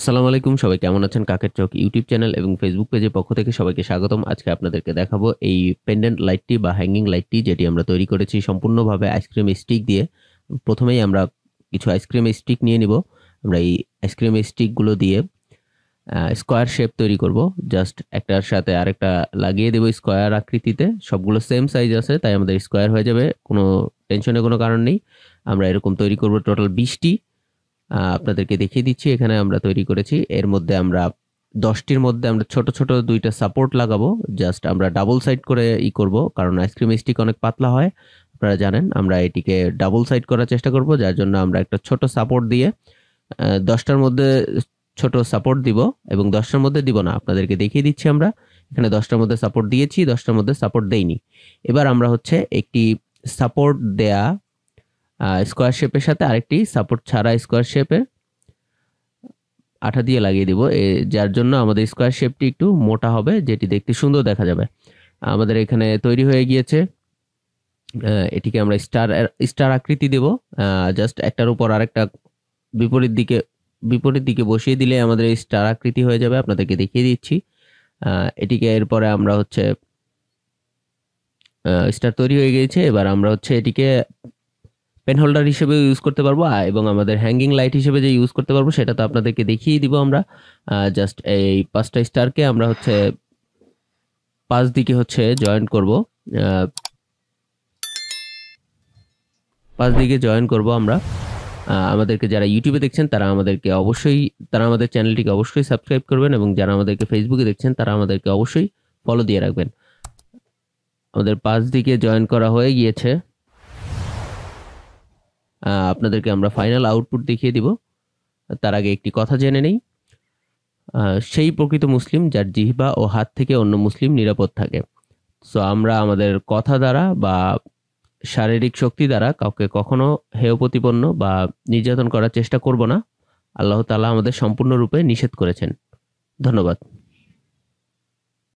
আসসালামু আলাইকুম, সবাই কেমন আছেন? কাকের চক ইউটিউব চ্যানেল এবং ফেসবুক পেজের পক্ষ থেকে সবাইকে স্বাগতম। আজকে আপনাদেরকে দেখাবো এই পেন্ডেন্ট লাইটটি বা হ্যাঙ্গিং লাইটটি, যেটি আমরা তৈরি করেছি সম্পূর্ণভাবে আইসক্রিম স্টিক দিয়ে। প্রথমেই আমরা কিছু আইসক্রিম স্টিক নিয়ে নিব। আমরা এই আইসক্রিম স্টিকগুলো দিয়ে স্কোয়ার শেপ তৈরি করব। জাস্ট একটার সাথে আরেকটা লাগিয়ে দেবো স্কোয়ার আকৃতিতে। সবগুলো সেম সাইজ আছে, তাই আমাদের স্কোয়ার হয়ে যাবে। কোনো টেনশনের কোনো কারণ নেই। আমরা এরকম তৈরি করব টোটাল 20টি। আপনাদেরকে দেখিয়ে দিচ্ছি। এখানে আমরা তৈরি করেছি। এর মধ্যে আমরা 10টির মধ্যে আমরা ছোট, ছোট ২ টা সাপোর্ট লাগাবো। জাস্ট আমরা ডাবল সাইড করে করব। কারণ আইসক্রিম স্টিক অনেক পাতলা হয়। আপনারা জানেন। আমরা এটিকে ডাবল সাইড করার চেষ্টা করব। যার জন্য আমরা একটা ছোট সাপোর্ট দিয়ে ১০ টার মধ্যে ছোট সাপোর্ট দিব এবং ১০ টার মধ্যে দিব না। আপনাদেরকে দেখিয়ে দিচ্ছি আমরা। এখানে ১০ টার মধ্যে সাপোর্ট দিয়েছি, ১০ টার মধ্যে সাপোর্ট দেইনি। এবার আমরা হচ্ছে একটি সাপোর্ট দেয়া স্কোয়ার শেপের সাথে আরেকটি সাপোর্ট ছাড়া স্কোয়ার শেপের আঠা দিয়ে লাগিয়ে দিব, যার জন্য আমাদের স্কোয়ার শেপটি একটু মোটা হবে, যেটি দেখতে সুন্দর দেখা যাবে। আমাদের এখানে তৈরি হয়ে গিয়েছে। এটিকে আমরা স্টার আকৃতি দেব। জাস্ট একটার উপর আরেকটা বিপরীত দিকে বিপরীত দিকে বসিয়ে দিলে আমাদের এই স্টার আকৃতি হয়ে যাবে। আপনাদেরকে দেখিয়ে দিচ্ছি। এটিকে এরপরে আমরা হচ্ছে স্টার তৈরি হয়ে গিয়েছে। এবার আমরা হচ্ছে এটিকে পেন হোল্ডার হিসেবে ইউজ করতে পারবো, এবং আমাদের হ্যাঙ্গিং লাইট হিসেবে যে ইউজ করতে পারবো সেটা তো আপনাদেরকে দেখিয়ে দিব আমরা। জাস্ট এই 5টা স্টারকে আমরা হচ্ছে 5 দিকে হচ্ছে জয়েন্ট করব। 5 দিকে জয়েন করব আমরা। আমাদেরকে যারা ইউটিউবে দেখছেন তারা আমাদের চ্যানেলটিকে অবশ্যই সাবস্ক্রাইব করবেন, এবং যারা আমাদেরকে ফেসবুকে দেখছেন তারা আমাদেরকে অবশ্যই ফলো দিয়ে রাখবেন। আমাদের 5 দিকে জয়েন করা হয়ে গিয়েছে। আপনাদেরকে আমরা ফাইনাল আউটপুট দেখিয়ে দিব। তার আগে একটি কথা জেনে নেই। সেই প্রকৃত মুসলিম যার জিহ্বা ও হাত থেকে অন্য মুসলিম নিরাপদ থাকে। সো আমরা আমাদের কথা দ্বারা বা শারীরিক শক্তি দ্বারা কাউকে কখনো হেয় প্রতিপন্ন বা নির্যাতন করার চেষ্টা করব না। আল্লাহ তাআলা আমাদের সম্পূর্ণরূপে নিষেধ করেছেন। ধন্যবাদ।